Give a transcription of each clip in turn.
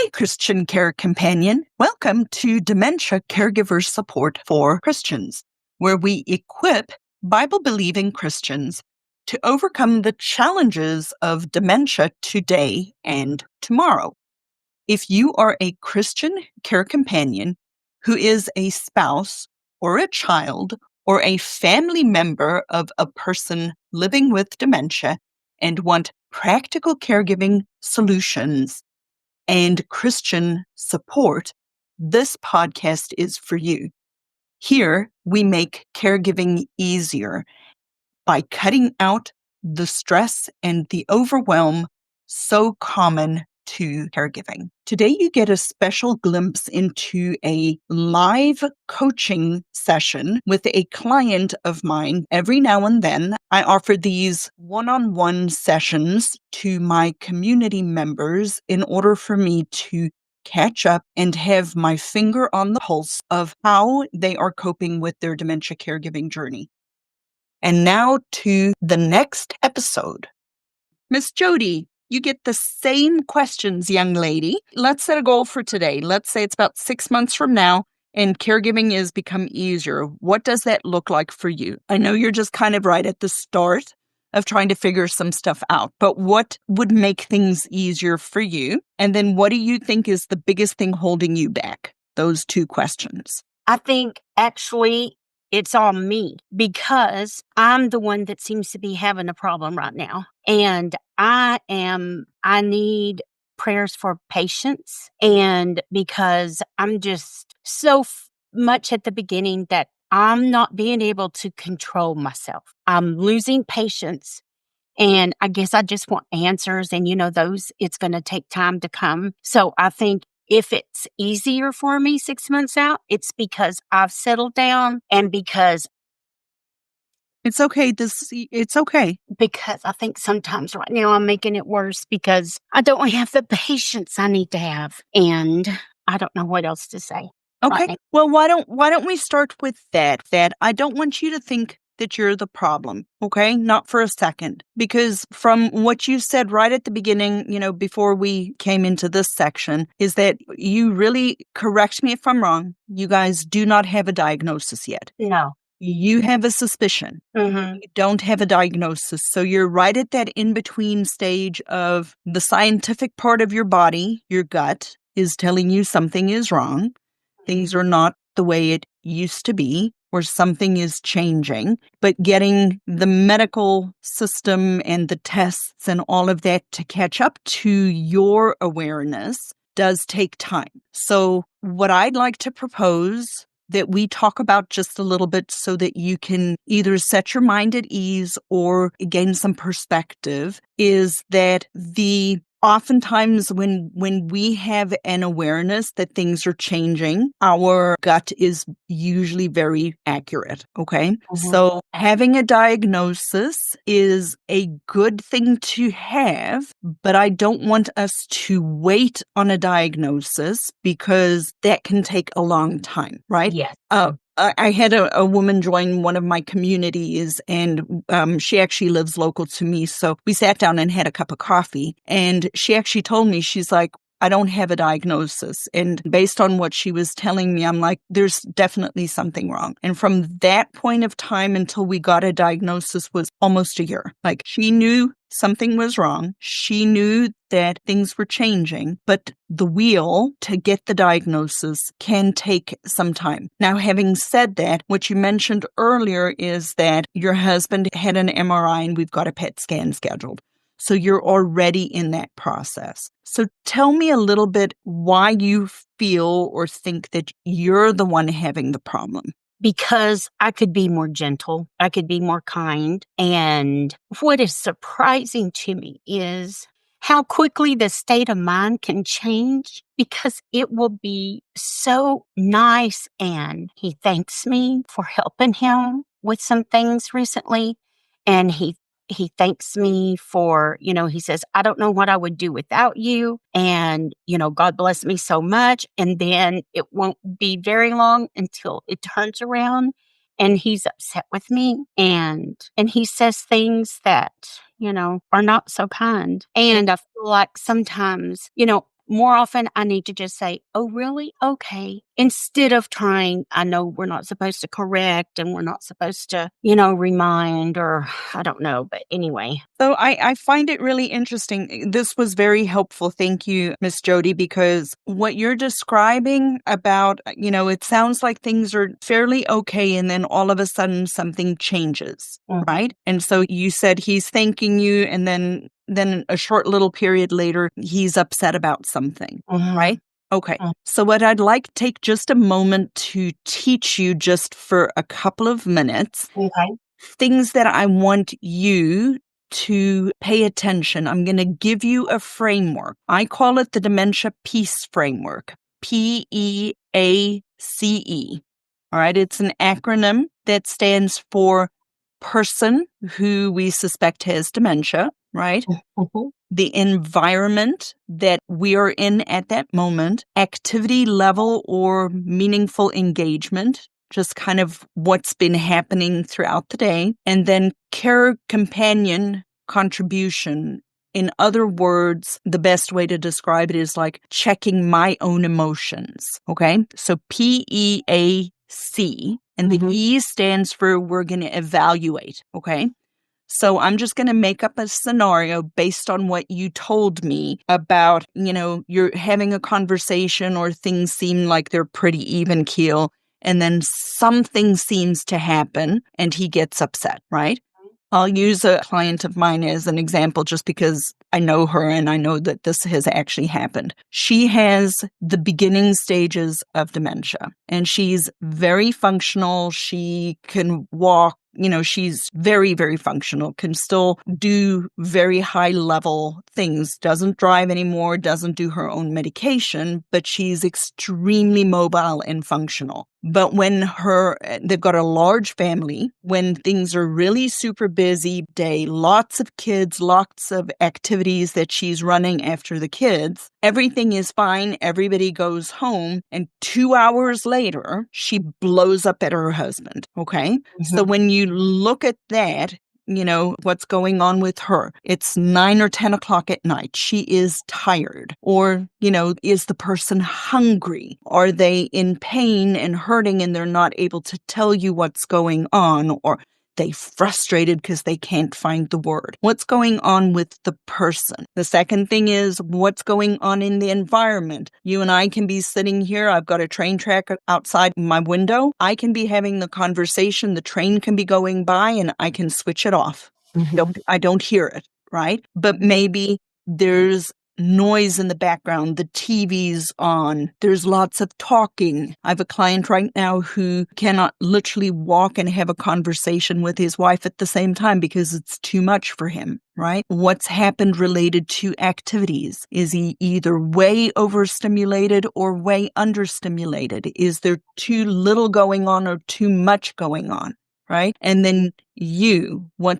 Hi, Christian Care Companion. Welcome to Dementia Caregiver Support for Christians, where we equip Bible-believing Christians to overcome the challenges of dementia today and tomorrow. If you are a Christian care companion who is a spouse or a child or a family member of a person living with dementia and want practical caregiving solutions and Christian support, this podcast is for you. Here, we make caregiving easier by cutting out the stress and the overwhelm so common to caregiving. Today, you get a special glimpse into a live coaching session with a client of mine. Every now and then, I offer these one-on-one sessions to my community members in order for me to catch up and have my finger on the pulse of how they are coping with their dementia caregiving journey. And now to the next episode. Miss Jodi, you get the same questions, young lady. Let's set a goal for today. Let's say it's about 6 months from now and caregiving is become easier. What does that look like for you? I know you're just kind of right at the start of trying to figure some stuff out, but what would make things easier for you? And then what do you think is the biggest thing holding you back? Those two questions. I think actually it's on me because I'm the one that seems to be having a problem right now. And I need prayers for patience. And because I'm just so much at the beginning that I'm not being able to control myself. I'm losing patience. And I guess I just want answers. And, it's going to take time to come. So I think if it's easier for me 6 months out, it's because I've settled down and because it's okay. It's okay. Because I think sometimes right now I'm making it worse because I don't have the patience I need to have. And I don't know what else to say. Okay. Right. Well, why don't we start with that? That I don't want you to think that you're the problem, okay? Not for a second. Because from what you said right at the beginning, before we came into this section, is that you really, correct me if I'm wrong, you guys do not have a diagnosis yet. No. You have a suspicion. Mm-hmm. You don't have a diagnosis. So you're right at that in-between stage of the scientific part of your body, your gut, is telling you something is wrong. Things are not the way it used to be, or something is changing. But getting the medical system and the tests and all of that to catch up to your awareness does take time. So what I'd like to propose that we talk about just a little bit so that you can either set your mind at ease or gain some perspective is that oftentimes when we have an awareness that things are changing, our gut is usually very accurate, okay? Mm-hmm. So having a diagnosis is a good thing to have, but I don't want us to wait on a diagnosis because that can take a long time, right? Yes. I had a woman join one of my communities and she actually lives local to me. So we sat down and had a cup of coffee and she actually told me, she's like, I don't have a diagnosis. And based on what she was telling me, I'm like, there's definitely something wrong. And from that point of time until we got a diagnosis was almost a year. Like she knew something was wrong. She knew that things were changing, but the wheel to get the diagnosis can take some time. Now, having said that, what you mentioned earlier is that your husband had an MRI and we've got a PET scan scheduled. So you're already in that process. So tell me a little bit why you feel or think that you're the one having the problem. Because I could be more gentle. I could be more kind. And what is surprising to me is how quickly the state of mind can change because it will be so nice. And he thanks me for helping him with some things recently. And he thanks me for, he says, I don't know what I would do without you. And, God bless me so much. And then it won't be very long until it turns around and he's upset with me. And he says things that, are not so kind. And I feel like sometimes, more often, I need to just say, "Oh, really? Okay." Instead of trying, I know we're not supposed to correct and we're not supposed to, remind or I don't know. But anyway. So I find it really interesting. This was very helpful. Thank you, Miss Jodi, because what you're describing about, it sounds like things are fairly okay. And then all of a sudden something changes, Mhm, right? And so you said he's thanking you. And then a short little period later, he's upset about something, mhm, right? Okay. mm, So what I'd like to take just a moment to teach you just for a couple of minutes okay. things that I want you to pay attention. I'm going to give you a framework. I call it the Dementia Peace Framework, PEACE. All right. It's an acronym that stands for person who we suspect has dementia, right? Mhm, The environment that we are in at that moment, activity level or meaningful engagement, just kind of what's been happening throughout the day, and then care companion contribution. In other words, the best way to describe it is like checking my own emotions. Okay. So PEAC, and the mhm, E stands for we're going to evaluate. Okay. So I'm just going to make up a scenario based on what you told me about, you're having a conversation or things seem like they're pretty even keel. And then something seems to happen and he gets upset, right? I'll use a client of mine as an example just because I know her and I know that this has actually happened. She has the beginning stages of dementia and she's very functional. She can walk, she's very, very functional, can still do very high level things, doesn't drive anymore, doesn't do her own medication, but she's extremely mobile and functional. But when they've got a large family, when things are really super busy day, lots of kids, lots of activities that she's running after the kids, everything is fine. Everybody goes home. And 2 hours later, she blows up at her husband. Okay. So mhm. when you look at that, what's going on with her. It's 9 or 10 o'clock at night. She is tired. Or, is the person hungry? Are they in pain and hurting and they're not able to tell you what's going on? Or they frustrated because they can't find the word. What's going on with the person? The second thing is what's going on in the environment. You and I can be sitting here. I've got a train track outside my window. I can be having the conversation. The train can be going by and I can switch it off. Mhm. I don't hear it, right? But maybe there's noise in the background, the TV's on, there's lots of talking. I have a client right now who cannot literally walk and have a conversation with his wife at the same time because it's too much for him, right? What's happened related to activities? Is he either way overstimulated or way understimulated? Is there too little going on or too much going on? Right? And then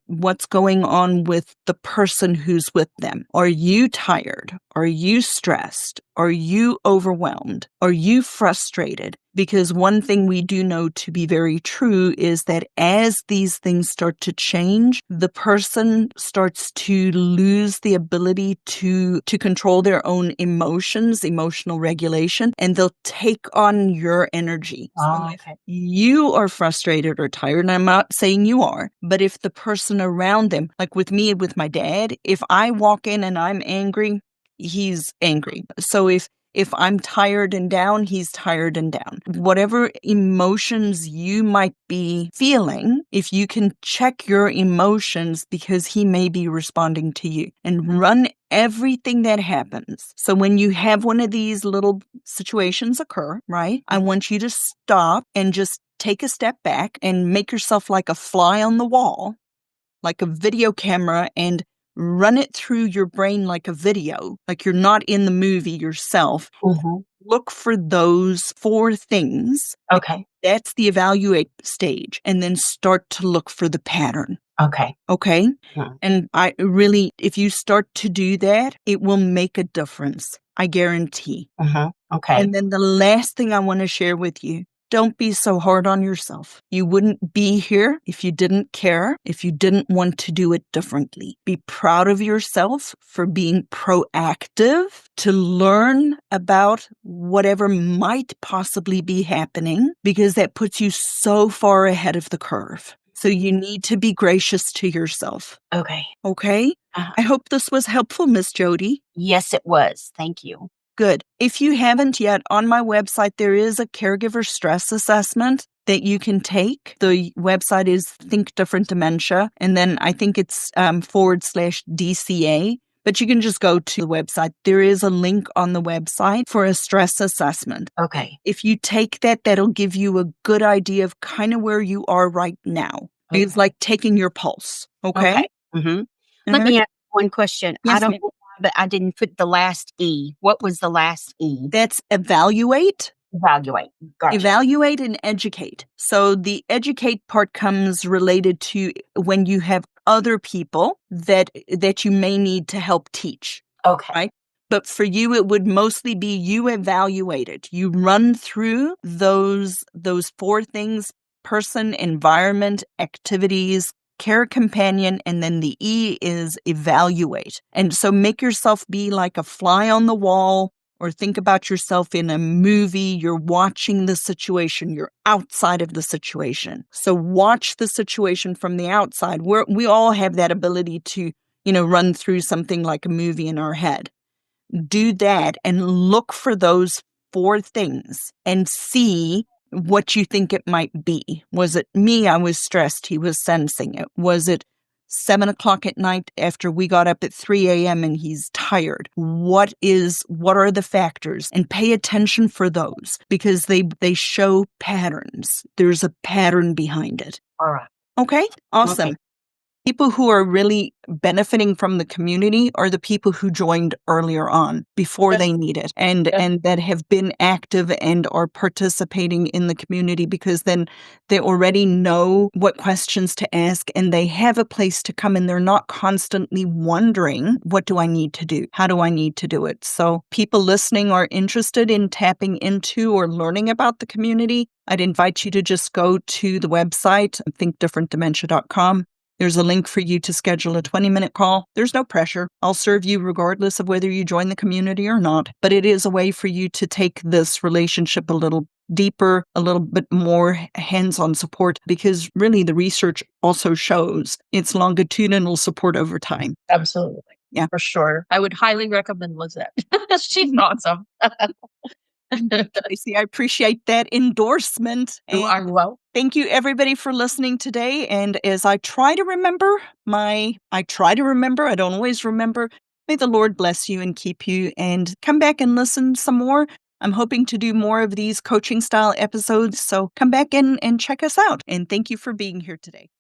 what's going on with the person who's with them? Are you tired? Are you stressed? Are you overwhelmed? Are you frustrated? Because one thing we do know to be very true is that as these things start to change, the person starts to lose the ability to control their emotional regulation, and they'll take on your energy. So Oh, if okay. you are frustrated or tired, and I'm not saying you are, but if the person around them, like with me, with my dad, if I walk in and I'm angry, he's angry. So if I'm tired and down, he's tired and down. Whatever emotions you might be feeling, if you can check your emotions because he may be responding to you and run everything that happens. So when you have one of these little situations occur, right? I want you to stop and just take a step back and make yourself like a fly on the wall, like a video camera, and run it through your brain like a video, like you're not in the movie yourself. Mhm. Look for those four things. Okay. That's the evaluate stage. And then start to look for the pattern. Okay. Okay. Mm. And I really, if you start to do that, it will make a difference. I guarantee. Mhm. Okay. And then the last thing I want to share with you, don't be so hard on yourself. You wouldn't be here if you didn't care, if you didn't want to do it differently. Be proud of yourself for being proactive to learn about whatever might possibly be happening, because that puts you so far ahead of the curve. So you need to be gracious to yourself. Okay. Okay? Uh-huh. I hope this was helpful, Miss Jodi. Yes, it was. Thank you. Good. If you haven't yet, on my website, there is a caregiver stress assessment that you can take. The website is Think Different Dementia, and then I think it's /DCA. But you can just go to the website. There is a link on the website for a stress assessment. Okay. If you take that, that'll give you a good idea of kind of where you are right now. It's like taking your pulse. Okay? Mhm. All Let right. me ask one question. I Yes, don't ma'am. know why, but I didn't put the last E. What was the last E? That's evaluate. Evaluate. Gotcha. Evaluate and educate. So the educate part comes related to when you have other people that you may need to help teach, Okay. right? But for you, it would mostly be you evaluate it. You run through those 4 things: person, environment, activities, care companion, and then the E is evaluate. And so make yourself be like a fly on the wall, or think about yourself in a movie. You're watching the situation. You're outside of the situation. So watch the situation from the outside. We all have that ability to, run through something like a movie in our head. Do that and look for those 4 things and see what you think it might be. Was it me? I was stressed. He was sensing it. Was it 7:00 at night after we got up at 3 a.m. and he's tired? What are the factors? And pay attention for those, because they show patterns. There's a pattern behind it. All right. Okay? Awesome. Okay. People who are really benefiting from the community are the people who joined earlier on before they need it, and that have been active and are participating in the community, because then they already know what questions to ask and they have a place to come, and they're not constantly wondering, what do I need to do? How do I need to do it? So people listening are interested in tapping into or learning about the community. I'd invite you to just go to the website, thinkdifferentdementia.com. There's a link for you to schedule a 20-minute call. There's no pressure. I'll serve you regardless of whether you join the community or not. But it is a way for you to take this relationship a little deeper, a little bit more hands-on support, because really the research also shows it's longitudinal support over time. Absolutely. Yeah. For sure. I would highly recommend Lizette. She's awesome. Tracy, I appreciate that endorsement. You are welcome. Thank you, everybody, for listening today. And as I try to remember, I don't always remember. May the Lord bless you and keep you, and come back and listen some more. I'm hoping to do more of these coaching style episodes. So come back in and check us out. And thank you for being here today.